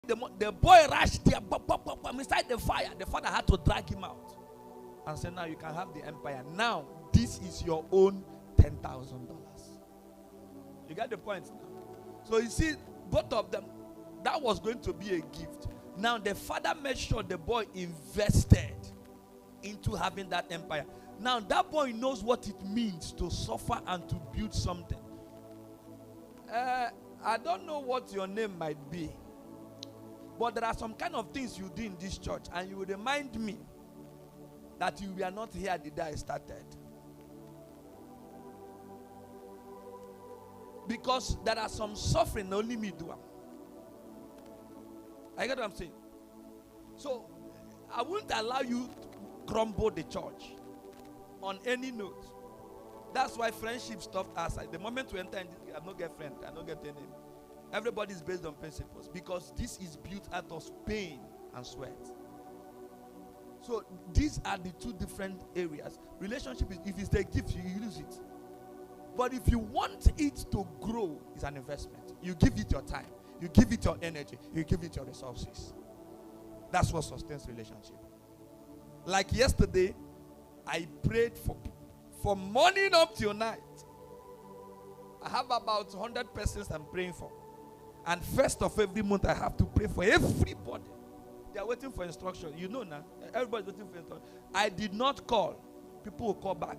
the boy rushed there, inside the fire. The father had to drag him out and say, now you can have the empire. Now, this is your own $10,000. You get the point now? So you see, both of them, that was going to be a gift. Now the father made sure the boy invested into having that empire. Now that boy knows what it means to suffer and to build something. I don't know what your name might be, but there are some kind of things you do in this church, and you will remind me that you were not here the day I started. Because there are some suffering only me do. I get what I'm saying? So I wouldn't allow you to crumble the church on any note. That's why friendship stopped aside. The moment we enter in this, I don't get friend, I don't get any. Everybody is based on principles, because this is built out of pain and sweat. So these are the two different areas. Relationship is, if it's a gift, you use it. But if you want it to grow, it's an investment. You give it your time, you give it your energy, you give it your resources. That's what sustains relationship. Like yesterday, I prayed from morning up till night. I have about 100 persons I'm praying for. And first of every month, I have to pray for everybody. They are waiting for instruction. You know now. Everybody's waiting for instruction. I did not call. People will call back.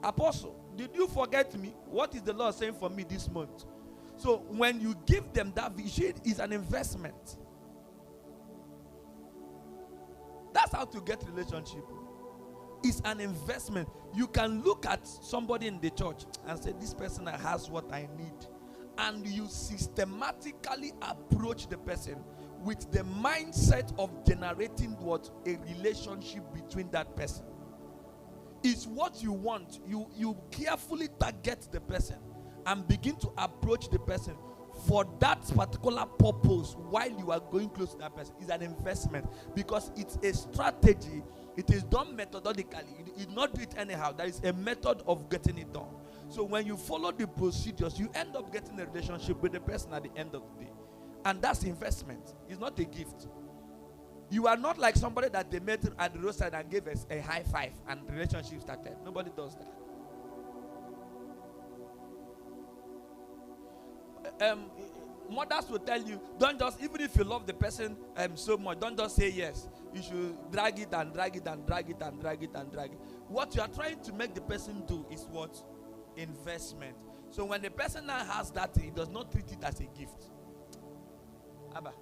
Apostle, did you forget me? What is the Lord saying for me this month? So when you give them that vision, it's an investment. That's how to get relationship. It's an investment. You can look at somebody in the church and say, this person has what I need. And you systematically approach the person with the mindset of generating what? A relationship between that person. It's what you want. You carefully target the person and begin to approach the person for that particular purpose while you are going close to that person. It's an investment, because it's a strategy. It is done methodically. You do not do it anyhow. There is a method of getting it done. So when you follow the procedures, you end up getting a relationship with the person at the end of the day. And that's investment. It's not a gift. You are not like somebody that they met at the roadside and gave us a high five and the relationship started. Nobody does that. Mothers will tell you, don't just, even if you love the person so much, don't just say yes. You should drag it and drag it and drag it and drag it and drag it. What you are trying to make the person do is what? Investment. So when the person now has that, he does not treat it as a gift. Abba,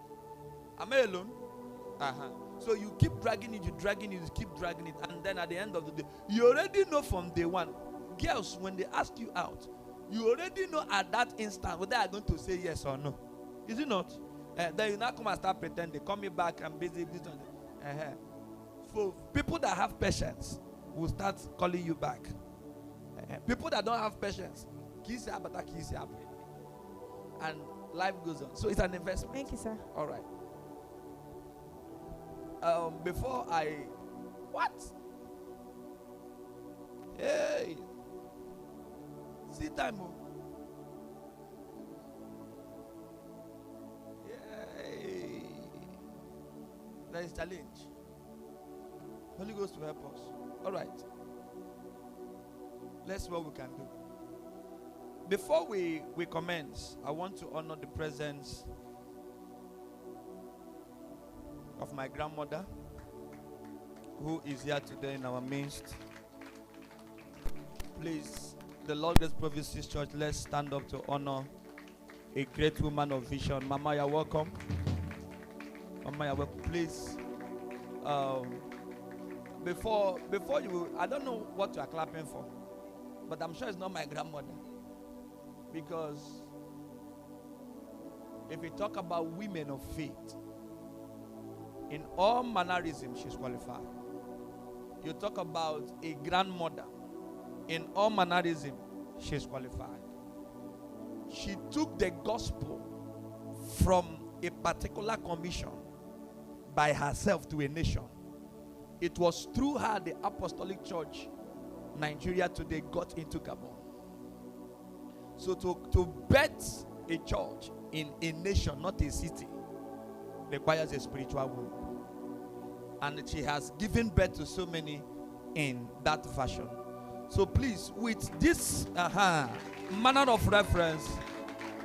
am I alone? So you keep dragging it, you keep dragging it, and then at the end of the day, you already know from day one. Girls, when they ask you out, you already know at that instant whether they are going to say yes or no. Is it not? Then you now come and start pretending. Call me back, I'm busy. So people that have patience will start calling you back. People that don't have patience, kiss you, and life goes on. So it's an investment. Thank you, sir. All right. Before I, what? Hey, see time. Yay. There is challenge. Holy Ghost will help us. All right. Let's see what we can do. Before we commence, I want to honor the presence of my grandmother, who is here today in our midst. Please, the Lord Grace Prophecies Church, let's stand up to honor a great woman of vision. Mama, you're welcome. Mama, you're welcome. Please, before you, I don't know what you are clapping for, but I'm sure it's not my grandmother. Because if we talk about women of faith, in all mannerism, she's qualified. You talk about a grandmother, in all mannerism, she's qualified. She took the gospel from a particular commission by herself to a nation. It was through her the Apostolic Church, Nigeria today, got into Gabon. So to bet a church in a nation, not a city, requires a spiritual womb. And she has given birth to so many in that fashion. So please, with this manner of reference,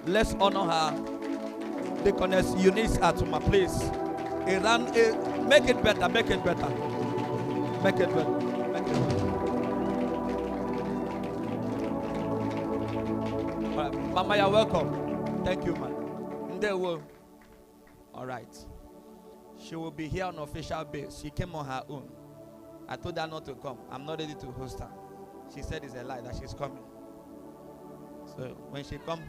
let's honor her. Deaconess Eunice Atuma, please. Make it better, make it better. Make it better. Make it better. All right. Mama, you're welcome. Thank you, man. All right. She will be here on official base. She came on her own. I told her not to come. I'm not ready to host her. She said it's a lie that she's coming. So when she comes,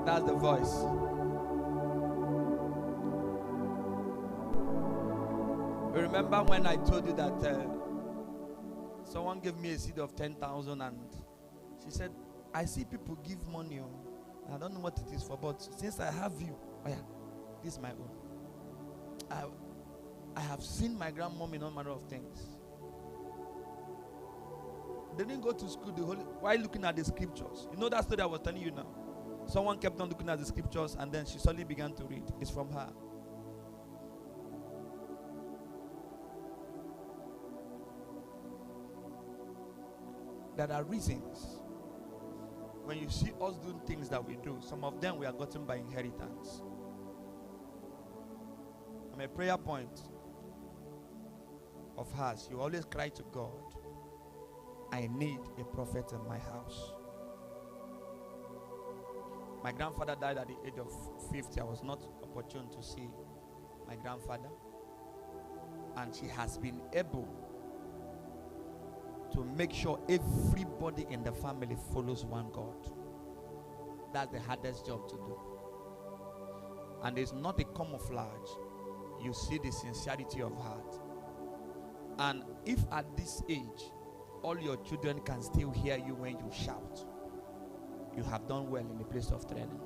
that's the voice. Remember when I told you that someone gave me a seed of 10,000 and she said, I see people give money. I don't know what it is for, but since I have you, oh yeah, this is my own. I have seen my grandmom in all manner of things. They didn't go to school while looking at the scriptures. You know that story I was telling you now? Someone kept on looking at the scriptures and then she suddenly began to read. It's from her. There are reasons when you see us doing things that we do. Some of them we are gotten by inheritance. I'm a prayer point of hers. You always cry to God, I need a prophet in my house. My grandfather died at the age of 50. I was not opportune to see my grandfather. And she has been able to make sure everybody in the family follows one God. That's the hardest job to do. And it's not a camouflage. You see the sincerity of heart. And if at this age, all your children can still hear you when you shout, you have done well in the place of training.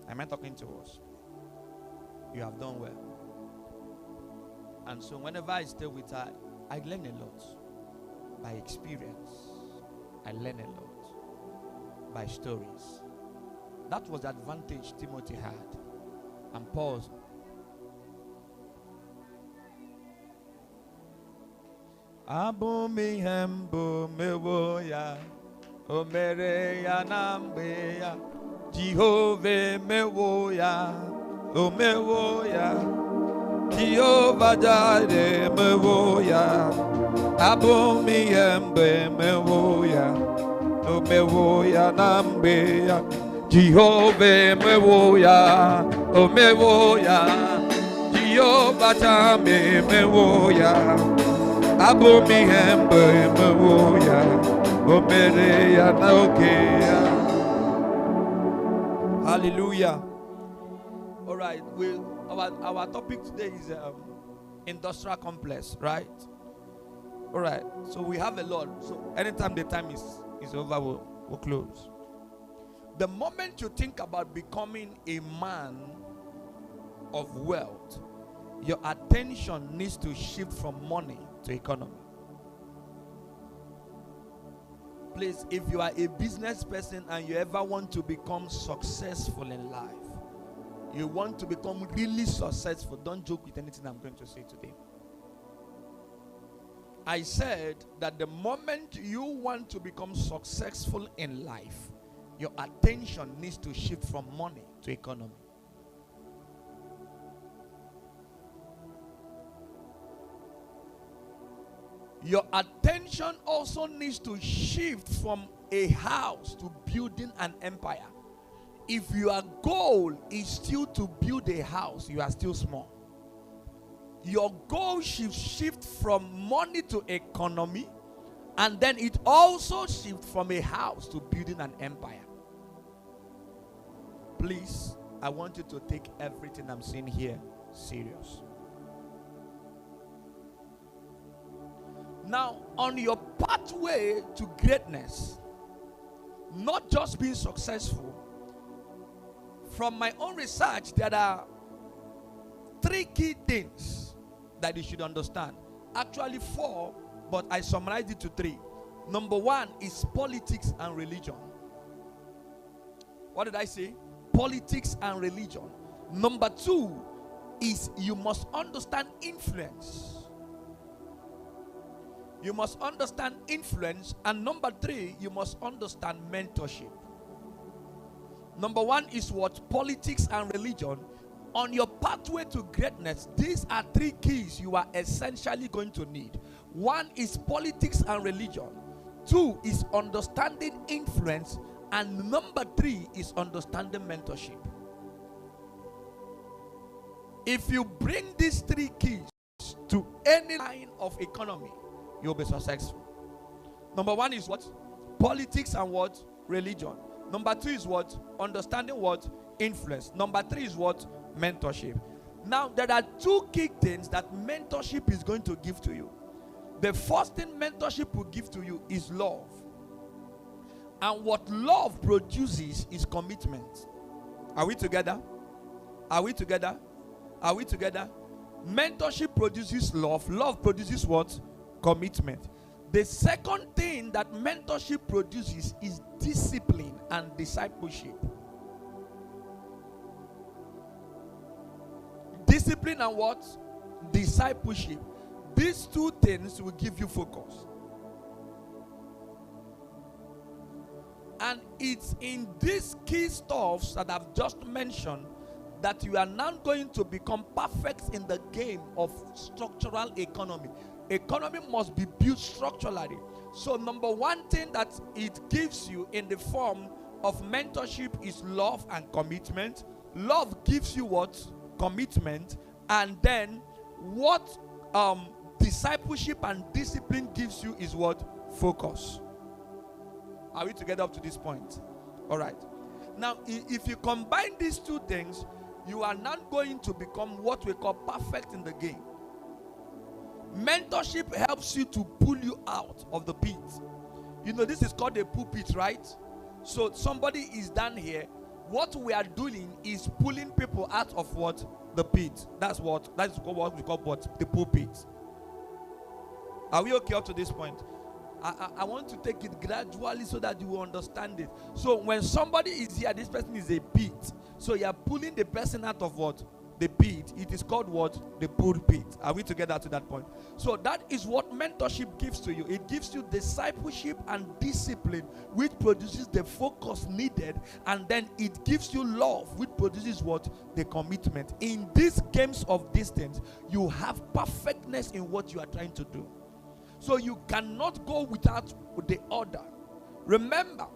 Am I talking to us? You have done well. And so whenever I stay with her, I learn a lot. By experience, I learn a lot. By stories. That was the advantage Timothy had. And Paul's. Abu mi hembo mewoya, omere ya nambe ya, Jehovah mewoya, o mewoya, Jehovah jade mewoya, Abu mi hembe mewoya, o mewoya nambe ya, Jehovah mewoya, o mewoya, Jehovah jade mewoya. Abu mi hembe mewoya, omere ya naokea. Hallelujah. All right, our topic today is industrial complex, right? All right, so we have a lot. So anytime the time is over, we'll close. The moment you think about becoming a man of wealth, your attention needs to shift from money to economy. Please, if you are a business person and you ever want to become successful in life, you want to become really successful, don't joke with anything I'm going to say today. I said that the moment you want to become successful in life, your attention needs to shift from money to economy. Your attention also needs to shift from a house to building an empire. If your goal is still to build a house, you are still small. Your goal should shift from money to economy, and then it also shifts from a house to building an empire. Please, I want you to take everything I'm saying here serious. Now, on your pathway to greatness, not just being successful. From my own research, there are 3 key things that you should understand. Actually 4, but I summarized it to 3. Number 1 is politics and religion. What did I say? Politics and religion. Number 2 is you must understand influence. You must understand influence. And number 3, you must understand mentorship. Number 1 is what? Politics and religion. On your pathway to greatness, these are 3 keys you are essentially going to need. 1 is politics and religion. 2 is understanding influence. And number 3 is understanding mentorship. If you bring these 3 keys to any line of economy, you'll be successful. Number 1 is what? Politics and what? Religion. Number 2 is what? Understanding what? Influence. Number 3 is what? Mentorship. Now, there are 2 key things that mentorship is going to give to you. The first thing mentorship will give to you is love. And what love produces is commitment. Are we together? Are we together? Are we together? Mentorship produces love. Love produces what? Commitment. The second thing that mentorship produces is discipline and discipleship. Discipline and what? Discipleship. These 2 things will give you focus. And it's in these key stuffs that I've just mentioned that you are now going to become perfect in the game of structural economy. Economy must be built structurally. So number 1 thing that it gives you in the form of mentorship is love and commitment. Love gives you what? Commitment. And then what discipleship and discipline gives you is what? Focus. Are we together up to this point? All right. Now, if you combine these 2 things, you are not going to become what we call perfect in the game. Mentorship helps you to pull you out of the pit. You know, this is called a pulpit, right? So somebody is down here. What we are doing is pulling people out of what? The pit. That's what we call what? The pulpit. Are we okay up to this point? I want to take it gradually so that you will understand it. So when somebody is here, this person is a pit. So you are pulling the person out of what? The pit. It is called what? The pulpit. Are we together to that point? So that is what mentorship gives to you. It gives you discipleship and discipline, which produces the focus needed, and then it gives you love, which produces what? The commitment. In these games of distance, you have perfectness in what you are trying to do. So you cannot go without the order. Remember,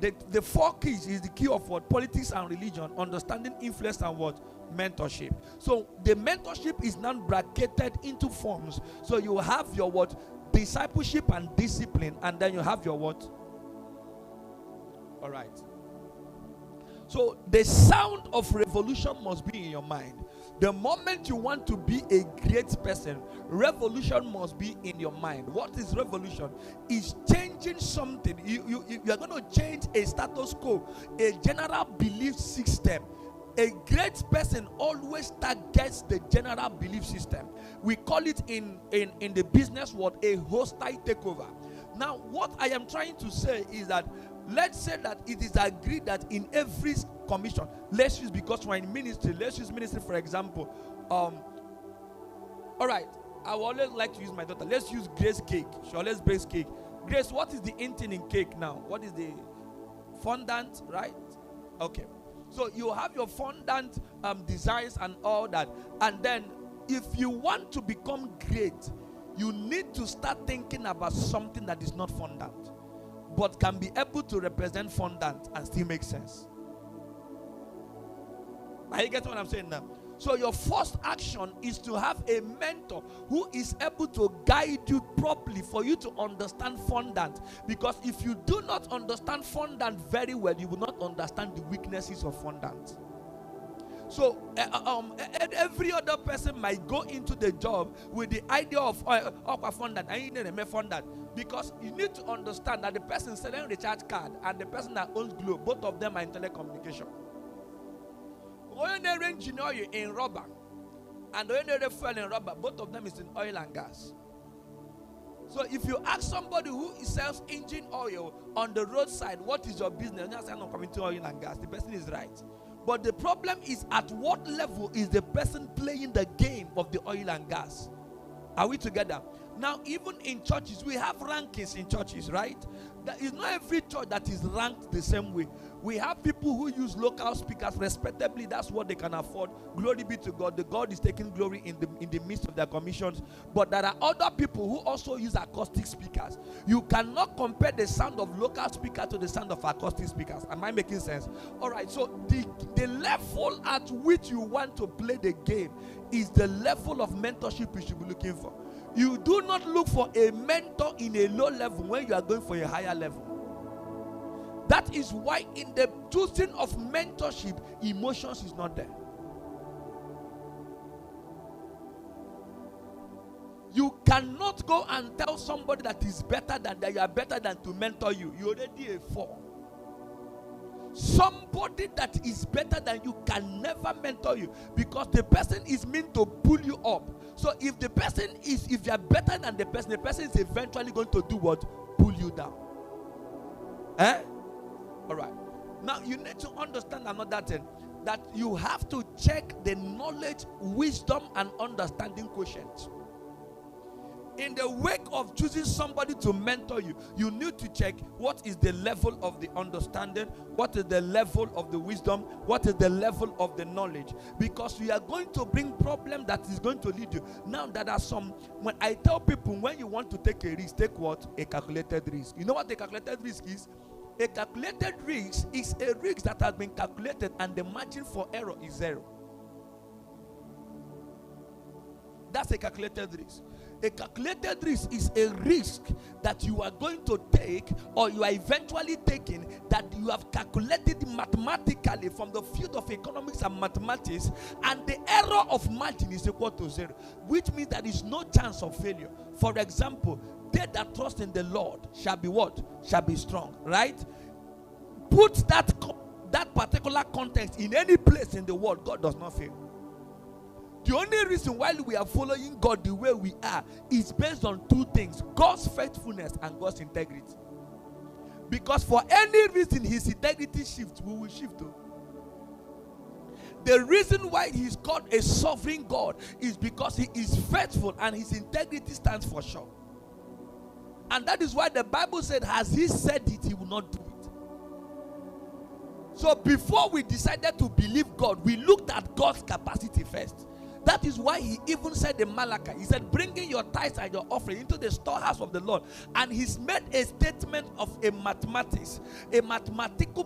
the 4 keys is the key of what? Politics and religion, understanding, influence, and what? Mentorship. So the mentorship is now bracketed into forms. So you have your what? Discipleship and discipline, and then you have your what? All right. So the sound of revolution must be in your mind. The moment you want to be a great person, revolution must be in your mind. What is revolution? It's changing something. You are going to change a status quo, a general belief system. A great person always targets the general belief system. We call it in the business world a hostile takeover. Now, what I am trying to say is that let's say that it is agreed that in every commission, let's use, because we're in ministry, let's use ministry for example. All right, I would always like to use my daughter. Let's use Grace cake. She always bakes cake. Grace, what is the in thing in cake now? What is the fondant, right? Okay. So you have your fondant designs and all that. And then if you want to become great, you need to start thinking about something that is not fondant, but can be able to represent fondant and still make sense. Are you getting what I'm saying now? So your first action is to have a mentor who is able to guide you properly for you to understand fondant. Because if you do not understand fondant very well, you will not understand the weaknesses of fondant. So every other person might go into the job with the idea of fondant. I need a fondant. Because you need to understand that the person selling the recharge card and the person that owns Globe, both of them are in telecommunication. When they engineer you in rubber, and when they fuel in rubber, both of them is in oil and gas. So if you ask somebody who sells engine oil on the roadside, what is your business? You say, I'm not coming to oil and gas. The person is right. But the problem is, at what level is the person playing the game of the oil and gas? Are we together? Now, even in churches, we have rankings in churches, right? That is not every church that is ranked the same way. We have people who use local speakers respectably. That's what they can afford. Glory be to God. The God is taking glory in the midst of their commissions. But there are other people who also use acoustic speakers. You cannot compare the sound of local speaker to the sound of acoustic speakers. Am I making sense? All right. So the level at which you want to play the game is the level of mentorship you should be looking for. You do not look for a mentor in a low level when you are going for a higher level. That is why in the choosing of mentorship, emotions is not there. You cannot go and tell somebody that is better than that you are better than to mentor you. You already a 4. Somebody that is better than you can never mentor you, because the person is meant to pull you up. So if you are better than the person is eventually going to do what? Pull you down. All right. Now you need to understand another thing, that you have to check the knowledge, wisdom, and understanding quotient. In the wake of choosing somebody to mentor you, you need to check what is the level of the understanding, what is the level of the wisdom, what is the level of the knowledge. Because we are going to bring problem that is going to lead you. Now, there are some, when I tell people, when you want to take a risk, take what? A calculated risk. You know what a calculated risk is? A calculated risk is a risk that has been calculated and the margin for error is 0. That's a calculated risk. A calculated risk is a risk that you are going to take, or you are eventually taking, that you have calculated mathematically from the field of economics and mathematics, and the error of margin is equal to 0, which means there is no chance of failure. For example, they that trust in the Lord shall be what? Shall be strong, right? Put that particular context in any place in the world, God does not fail. The only reason why we are following God the way we are is based on 2 things: God's faithfulness and God's integrity. Because for any reason his integrity shifts, we will shift too. The reason why he is called a sovereign God is because he is faithful and his integrity stands for sure. And that is why the Bible said, has he said it, he will not do it. So before we decided to believe God, we looked at God's capacity first. That is why he even said in Malachi, he said, bring in your tithes and your offering into the storehouse of the Lord. And he's made a statement of a mathematical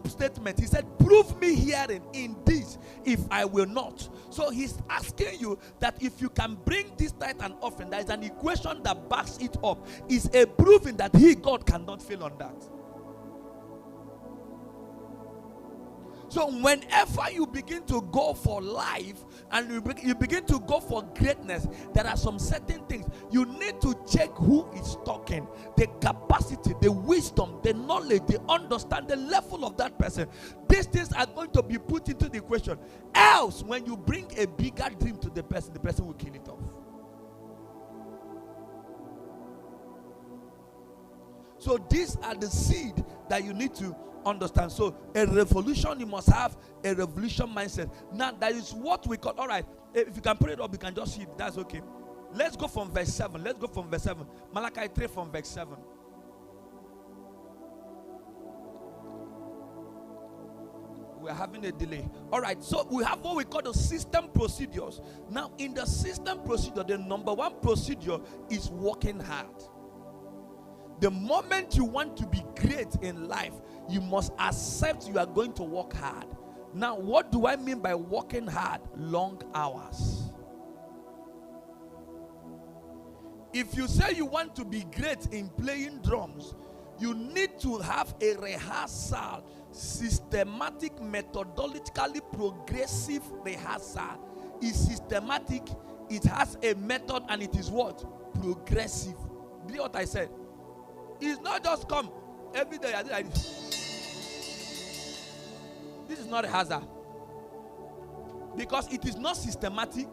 statement. He said, prove me herein in this, if I will not. So he's asking you that if you can bring this tithe and offering, there is an equation that backs it up. Is a proving that he, God, cannot fail on that. So whenever you begin to go for life and you begin to go for greatness, there are some certain things. You need to check who is talking, the capacity, the wisdom, the knowledge, the understanding, the level of that person. These things are going to be put into the equation. Else, when you bring a bigger dream to the person will kill it off. So these are the seed that you need to understand. So a revolution, you must have a revolution mindset. Now that is what we call, all right, if you can put it up, you can just see it, that's okay. Let's go from verse 7. Malachi 3 from verse 7. We're having a delay. All right, so we have what we call the system procedures. Now in the system procedure, the number 1 procedure is working hard. The moment you want to be great in life, you must accept you are going to work hard. Now, what do I mean by working hard? Long hours. If you say you want to be great in playing drums, you need to have a rehearsal, systematic, methodologically progressive rehearsal. It's systematic, it has a method, and it is what? Progressive. Do you know what I said? It's not just come every day. I do like this. This is not a hazard. Because it is not systematic,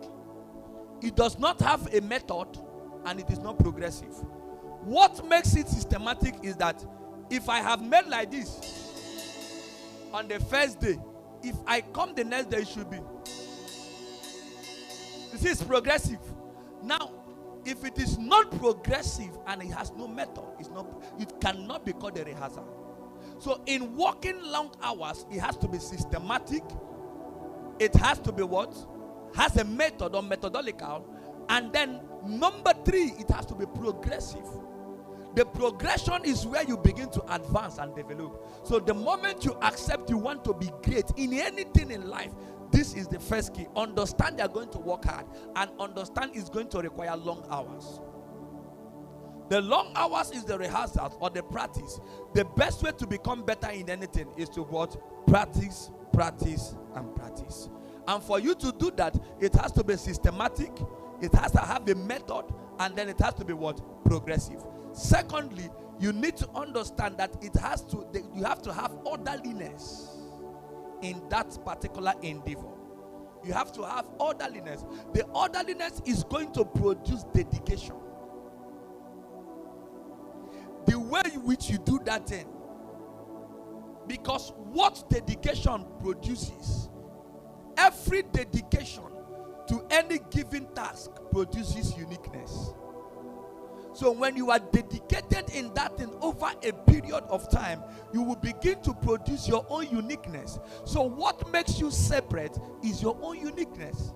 it does not have a method, and it is not progressive. What makes it systematic is that if I have made like this on the first day, if I come the next day, it should be. You see, it's progressive. Now, if it is not progressive and it has no method, it cannot be called a rehearsal. So in working long hours, it has to be systematic. It has to be what? Has a method or methodological. And then number 3, it has to be progressive. The progression is where you begin to advance and develop. So the moment you accept you want to be great in anything in life, this is the first key. Understand you're going to work hard, and understand it's going to require long hours. The long hours is the rehearsals or the practice. The best way to become better in anything is to what? Practice, practice, and practice. And for you to do that, it has to be systematic, it has to have a method, and then it has to be what? Progressive. Secondly, you need to understand that you have to have orderliness in that particular endeavor. You have to have orderliness. The orderliness is going to produce dedication. The way in which you do that thing. Because what dedication produces, every dedication to any given task produces uniqueness. So when you are dedicated in that thing over a period of time, you will begin to produce your own uniqueness. So what makes you separate is your own uniqueness.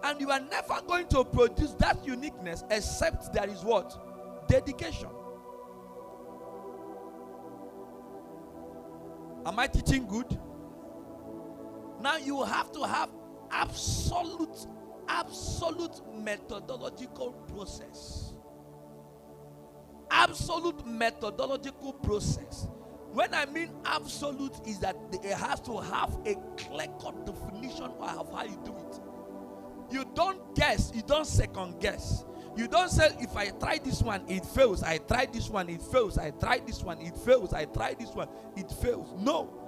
And you are never going to produce that uniqueness except there is what? Dedication. Am I teaching good? Now you have to have absolute methodological process. Absolute methodological process. When I mean absolute, is that it has to have a clear-cut definition of how you do it. You don't guess, you don't second guess. You don't say, if I try this one, it fails. I try this one, it fails. I try this one, it fails. I try this one, it fails. No.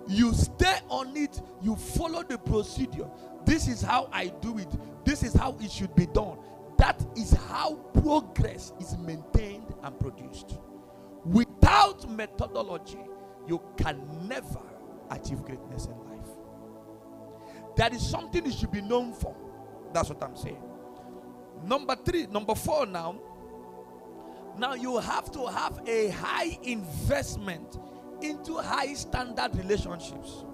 You stay on it. You follow the procedure. This is how I do it. This is how it should be done. That is how progress is maintained and produced. Without methodology, you can never achieve greatness in life. That is something you should be known for. That's what I'm saying. Number 4 now. Now you have to have a high investment into high standard relationships.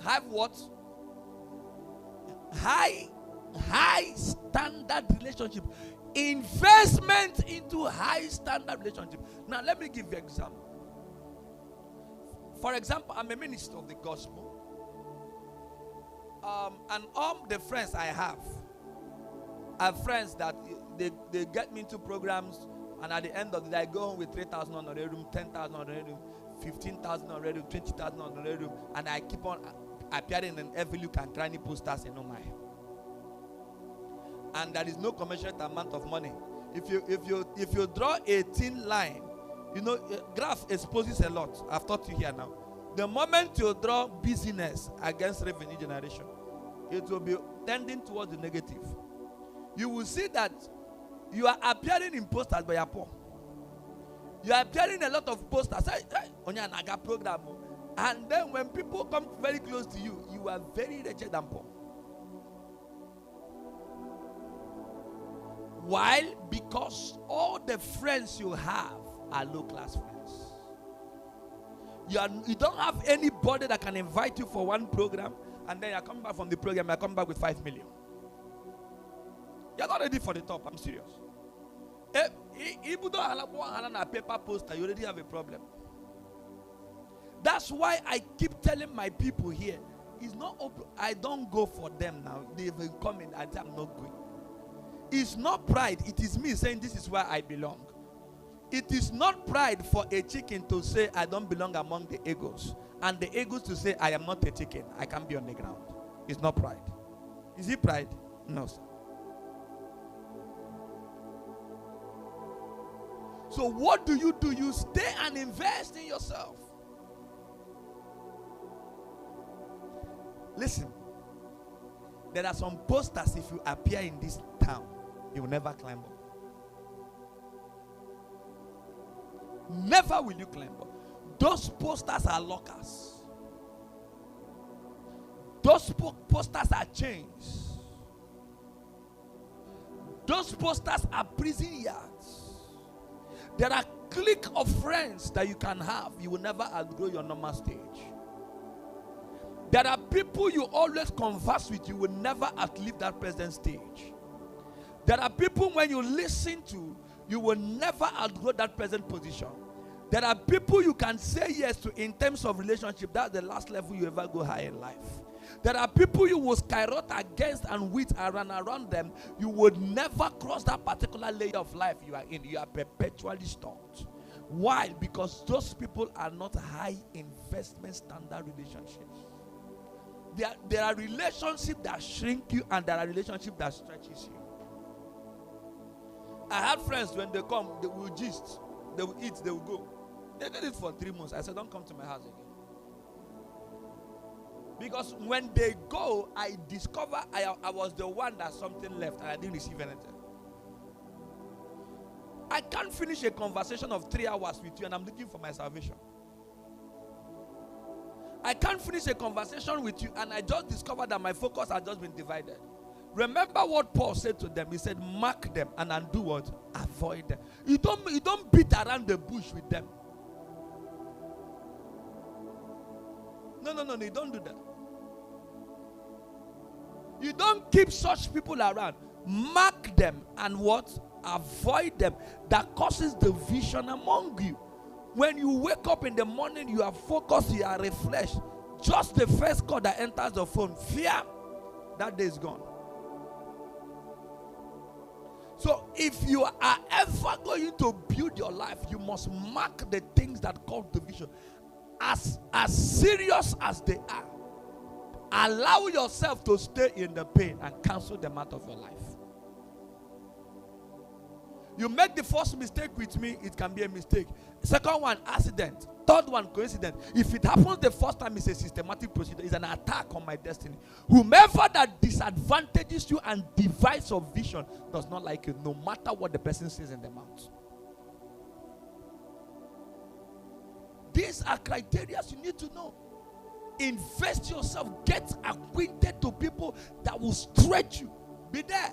Have what? High standard relationship. Investment into high standard relationship. Now let me give you an example. For example, I'm a minister of the gospel. And all the friends I have are friends that they get me into programs, and at the end of the day, I go home with 3,000 on the room, 10,000 on the room, 15,000 on the room, 20,000 on the room, and I keep on appearing in every look and tiny posters in my. And there is no commensurate amount of money. If you draw a thin line, you know, graph exposes a lot. I've taught you here now. The moment you draw business against revenue generation, it will be tending towards the negative. You will see that you are appearing in posters, but you are poor. You are appearing in a lot of posters. On your Naga program. And then when people come very close to you, you are very wretched and poor. Why? Because all the friends you have are low-class friends. You don't have anybody that can invite you for one program, and then you come back from the program, you come back with 5 million. You're not ready for the top, I'm serious. Even though a paper poster, you already have a problem. That's why I keep telling my people here, it's not open. I don't go for them now. They've been coming and I'm not going. It's not pride. It is me saying this is where I belong. It is not pride for a chicken to say I don't belong among the eagles, and the eagles to say I am not a chicken. I can be on the ground. It's not pride. Is it pride? No, sir. So what do? You stay and invest in yourself. Listen, there are some posters, if you appear in this town, you will never climb up. Never will you climb up. Those posters are lockers. Those posters are chains. Those posters are prison yards. There are clique of friends that you can have. You will never outgrow your normal stage. There are people you always converse with. You will never outlive that present stage. There are people when you listen to, you will never outgrow that present position. There are people you can say yes to in terms of relationship. That's the last level you ever go high in life. There are people you will skyrocket against and with and run around them. You would never cross that particular layer of life you are in. You are perpetually stuck. Why? Because those people are not high investment standard relationships. There are relationships that shrink you, and there are relationships that stretches you. I had friends, when they come, they will gist, they will eat, they will go. They did it for 3 months. I said, don't come to my house again. Because when they go, I discover I was the one that something left and I didn't receive anything. I can't finish a conversation of 3 hours with you and I'm looking for my salvation. I can't finish a conversation with you and I just discovered that my focus has just been divided. Remember what Paul said to them. He said, mark them and then do what? Avoid them. You don't beat around the bush with them. No, you don't do that. You don't keep such people around. Mark them and what? Avoid them. That causes division among you. When you wake up in the morning, you are focused, you are refreshed. Just the first call that enters the phone, fear, that day is gone. So if you are ever going to build your life, you must mark the things that cause division. As serious as they are, allow yourself to stay in the pain and cancel them out of your life. You make the first mistake with me, it can be a mistake. Second one, accident. Third one, coincidence. If it happens the first time, it's a systematic procedure. It's an attack on my destiny. Whomever that disadvantages you and divides your vision does not like you, no matter what the person says in their mouth. These are criteria you need to know. Invest yourself. Get acquainted to people that will stretch you. Be there.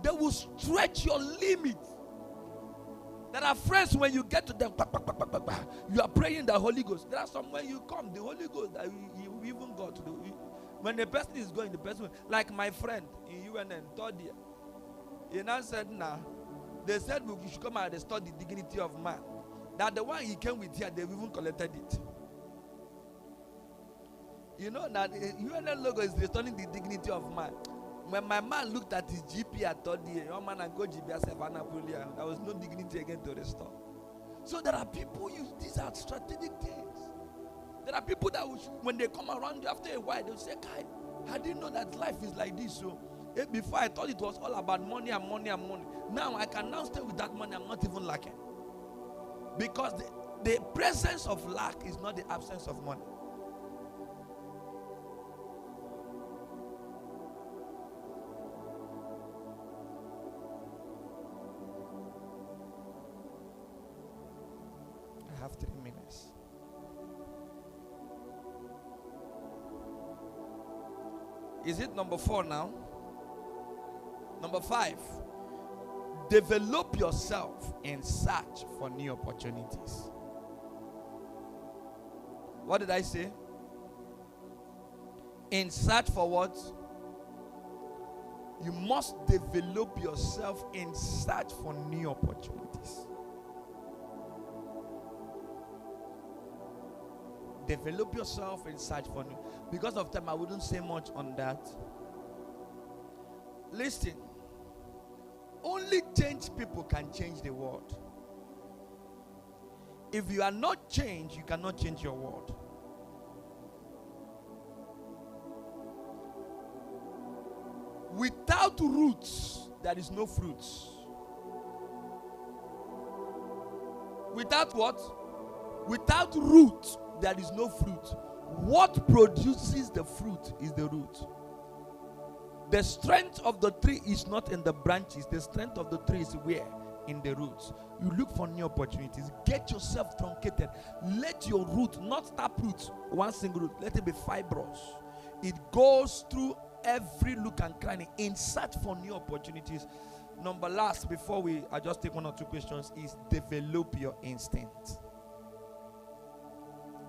They will stretch your limits. There are friends when you get to them, you are praying the Holy Ghost. There are some when you come, the Holy Ghost that you even got to do. When the person is going, the person, like my friend in UNN, third year, he now said, nah, they said we should come out and study the dignity of man. That the one he came with here, they've even collected it. You know that UNN logo is restoring the dignity of man. When my man looked at his GP at third year, your man and go GP there was no dignity again to restore. So there are people these are strategic things. There are people that when they come around you after a while, they'll say, Kai, I didn't know that life is like this. So before I thought it was all about money and money and money. Now I can now stay with that money, I'm not even lacking. Because the presence of lack is not the absence of money. I have 3 minutes. Is it number 4 now? Number 5. Develop yourself in search for new opportunities. What did I say? In search for what? You must develop yourself in search for new opportunities. Develop yourself in search for new. Because of time, I wouldn't say much on that. Listen. Only changed people can change the world. If you are not changed, you cannot change your world. Without roots, there is no fruits. Without what? Without root, there is no fruit. What produces the fruit is the root. The strength of the tree is not in the branches. The strength of the tree is where? In the roots. You look for new opportunities. Get yourself truncated. Let your root, not taproot, one single root, let it be fibrous. It goes through every look and cranny in search for new opportunities. Number last, before I just take one or two questions, is develop your instinct.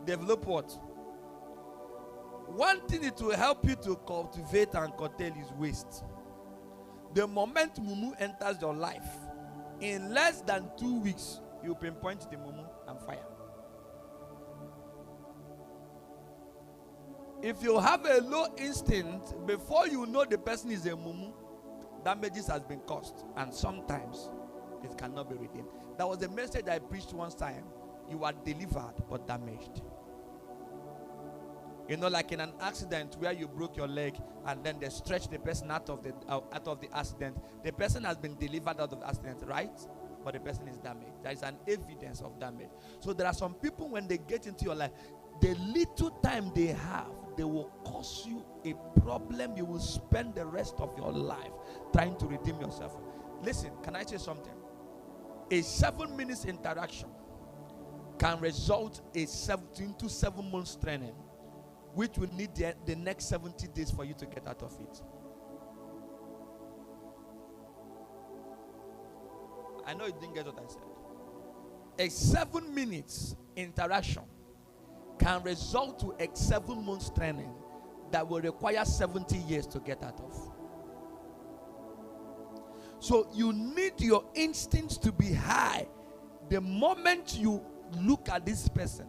Develop what? One thing it will help you to cultivate and curtail is waste. The moment mumu enters your life, in less than 2 weeks, you pinpoint the mumu and fire. If you have a low instinct, before you know the person is a mumu, damages has been caused, and sometimes it cannot be redeemed. That was a message I preached one time. You are delivered but damaged. You know, like in an accident where you broke your leg and then they stretch the person out of the accident. The person has been delivered out of the accident, right? But the person is damaged. There is an evidence of damage. So there are some people, when they get into your life, the little time they have, they will cause you a problem. You will spend the rest of your life trying to redeem yourself. Listen, can I say something? A 7 minutes interaction can result into 7 months training, which will need the next 70 days for you to get out of it. I know you didn't get what I said. A 7 minutes interaction can result to a 7 months training that will require 70 years to get out of. So you need your instincts to be high. The moment you look at this person,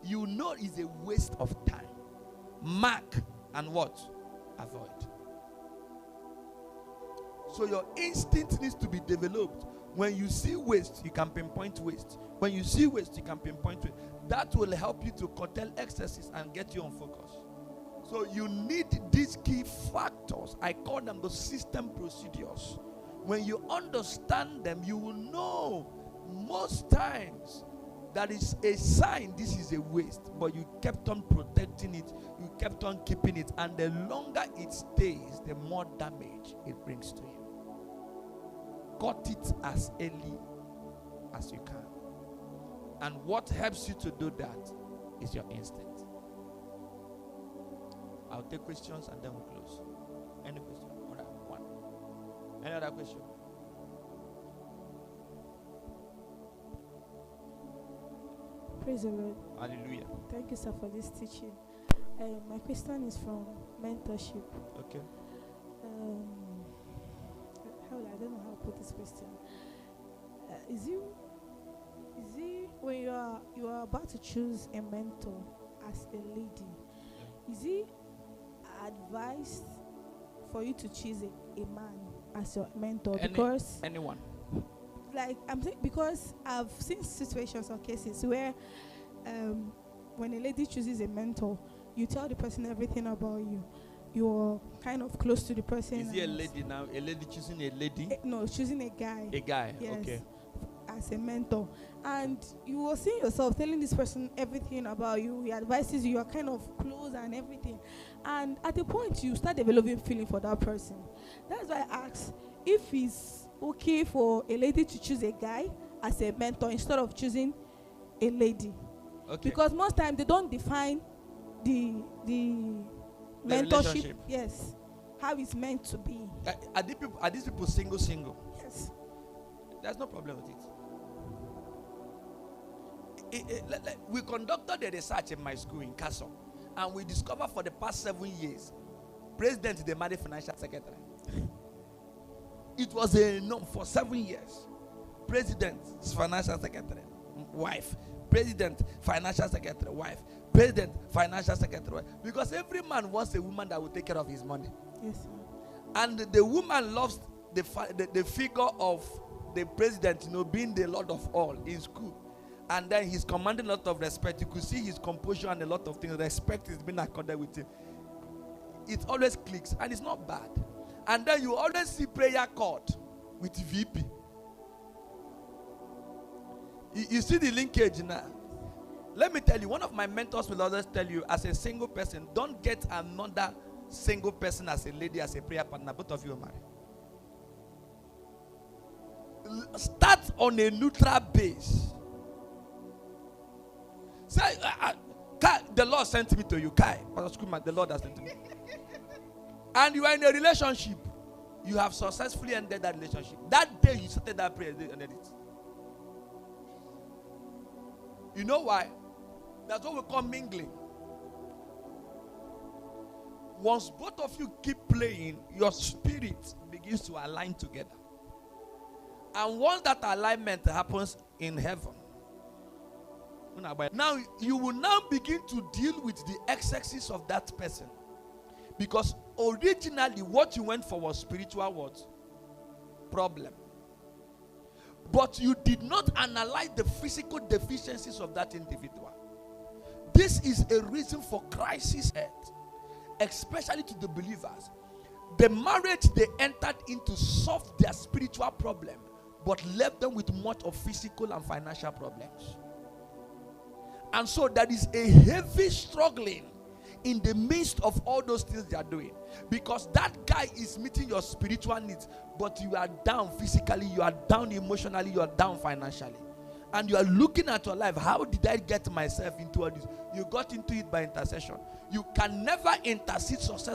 you know it's a waste of time. Mark and what? Avoid. So your instinct needs to be developed. When you see waste, you can pinpoint waste. When you see waste, you can pinpoint waste. That will help you to curtail excesses and get you on focus. So you need these key factors. I call them the system procedures. When you understand them, you will know most times that is a sign this is a waste, but you kept on protecting it, you kept on keeping it, and the longer it stays, the more damage it brings to you. Cut it as early as you can. And what helps you to do that is your instinct. I'll take questions and then we'll close. Any question? All right, one. Any other question? Praise the Lord. Hallelujah. Thank you, sir, for this teaching. My question is from mentorship. Okay. I don't know how to put this question. Is it when you are about to choose a mentor as a lady, is it advised for you to choose a man as your mentor? Because anyone. Like I'm saying, because I've seen situations or cases where when a lady chooses a mentor, you tell the person everything about you. You're kind of close to the person. Is he a lady now? A lady choosing a lady? No, choosing a guy. A guy, yes, okay. As a mentor. And you will see yourself telling this person everything about you. He advises you. You are kind of close and everything. And at the point, you start developing feeling for that person. That's why I asked if it's okay for a lady to choose a guy as a mentor instead of choosing a lady. Okay. Because most times they don't define the mentorship. Yes. How it's meant to be. Are these people single? Yes. There's no problem with it. We conducted a research in my school in Castle, and we discovered for the past 7 years, president is the married financial secretary. It was a norm for 7 years. President is financial secretary, wife. President, financial secretary, wife. President, financial secretary, wife. Because every man wants a woman that will take care of his money. Yes, sir. And the woman loves the figure of the president, being the Lord of all in school. And then he's commanding a lot of respect. You could see his composure and a lot of things. Respect is being accorded with him. It always clicks, and it's not bad. And then you always see prayer card with VP. You see the linkage now. Let me tell you, one of my mentors will always tell you, as a single person, don't get another single person as a lady, as a prayer partner. Both of you are married. Start on a neutral base. Say, Kai, the Lord sent me to you. Kai, Pastor Schumann, the Lord has sent me. And you are in a relationship. You have successfully ended that relationship. That day you started that prayer, they ended it. You know why? That's what we call mingling. Once both of you keep playing, your spirit begins to align together. And once that alignment happens in heaven, now you will now begin to deal with the excesses of that person. Because originally what you went for was spiritual what? Problem. But you did not analyze the physical deficiencies of that individual. This is a reason for crisis, especially to the believers. The marriage they entered into solved their spiritual problem, but left them with much of physical and financial problems. And so there is a heavy struggling in the midst of all those things they are doing, because that guy is meeting your spiritual needs, but you are down physically, you are down emotionally, you are down financially, and you are looking at your life. How did I get myself into all this? You got into it by intercession. You can never intercede successfully